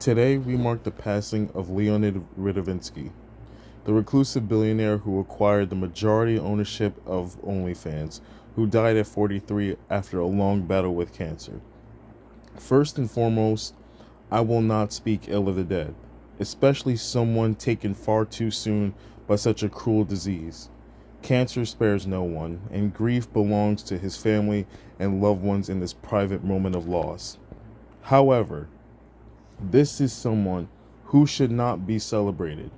Today, we mark the passing of Leonid Radvinsky, the reclusive billionaire who acquired the majority ownership of OnlyFans, who died at 43 after a long battle with cancer. First and foremost, I will not speak ill of the dead, especially someone taken far too soon by such a cruel disease. Cancer spares no one, and grief belongs to his family and loved ones in this private moment of loss. However, this is someone who should not be celebrated,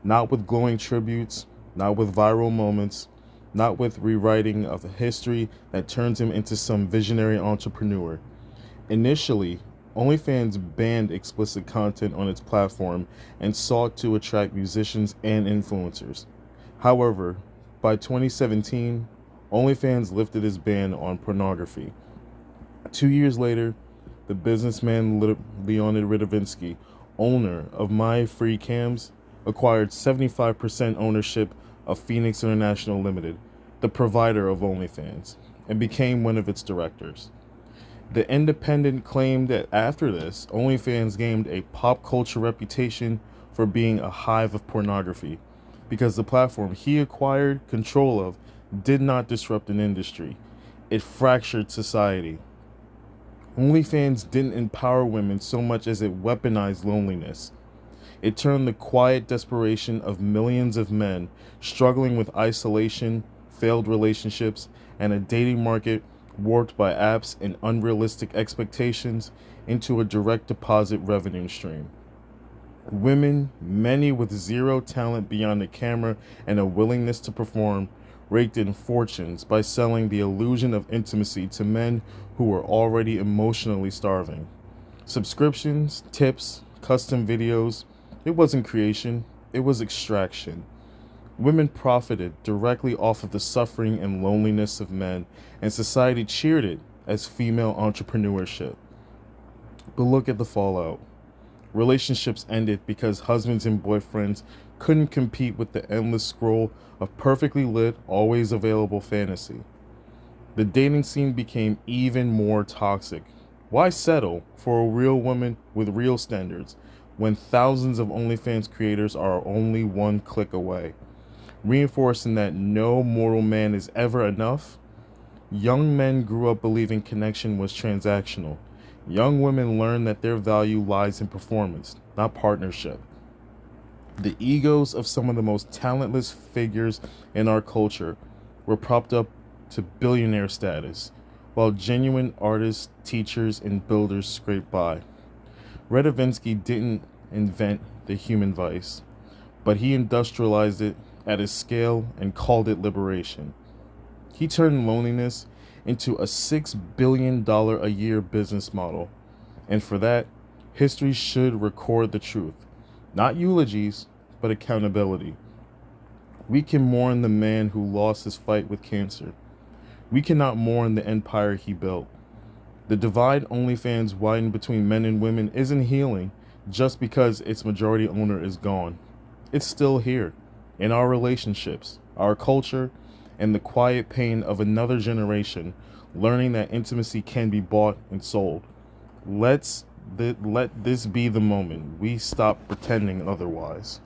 not with glowing tributes, not with viral moments, not with rewriting of history that turns him into some visionary entrepreneur. Initially, OnlyFans banned explicit content on its platform and sought to attract musicians and influencers. However, by 2017, OnlyFans lifted its ban on pornography. 2 years later, the businessman Leonid Radvinsky, owner of My Free Cams, acquired 75% ownership of Phoenix International Limited, the provider of OnlyFans, and became one of its directors. The Independent claimed that after this, OnlyFans gained a pop culture reputation for being a hive of pornography, because the platform he acquired control of did not disrupt an industry. It fractured society. OnlyFans didn't empower women so much as it weaponized loneliness. It turned the quiet desperation of millions of men struggling with isolation, failed relationships, and a dating market warped by apps and unrealistic expectations into a direct deposit revenue stream. Women, many with zero talent beyond the camera and a willingness to perform, raked in fortunes by selling the illusion of intimacy to men who were already emotionally starving. Subscriptions, tips, custom videos, it wasn't creation, it was extraction. Women profited directly off of the suffering and loneliness of men, and society cheered it as female entrepreneurship. But look at the fallout. Relationships ended because husbands and boyfriends couldn't compete with the endless scroll of perfectly lit, always available fantasy. The dating scene became even more toxic. Why settle for a real woman with real standards when thousands of OnlyFans creators are only one click away? Reinforcing that no mortal man is ever enough, young men grew up believing connection was transactional. Young women learned that their value lies in performance, not partnership. The egos of some of the most talentless figures in our culture were propped up to billionaire status, while genuine artists, teachers, and builders scraped by. Radvinsky didn't invent the human vice, but he industrialized it at a scale and called it liberation. He turned loneliness into a $6 billion a year business model, and for that, history should record the truth. Not eulogies, but accountability. We can mourn the man who lost his fight with cancer. We cannot mourn the empire he built. The divide OnlyFans widened between men and women isn't healing just because its majority owner is gone. It's still here, in our relationships, our culture, and the quiet pain of another generation learning that intimacy can be bought and sold. Let this be the moment we stop pretending otherwise.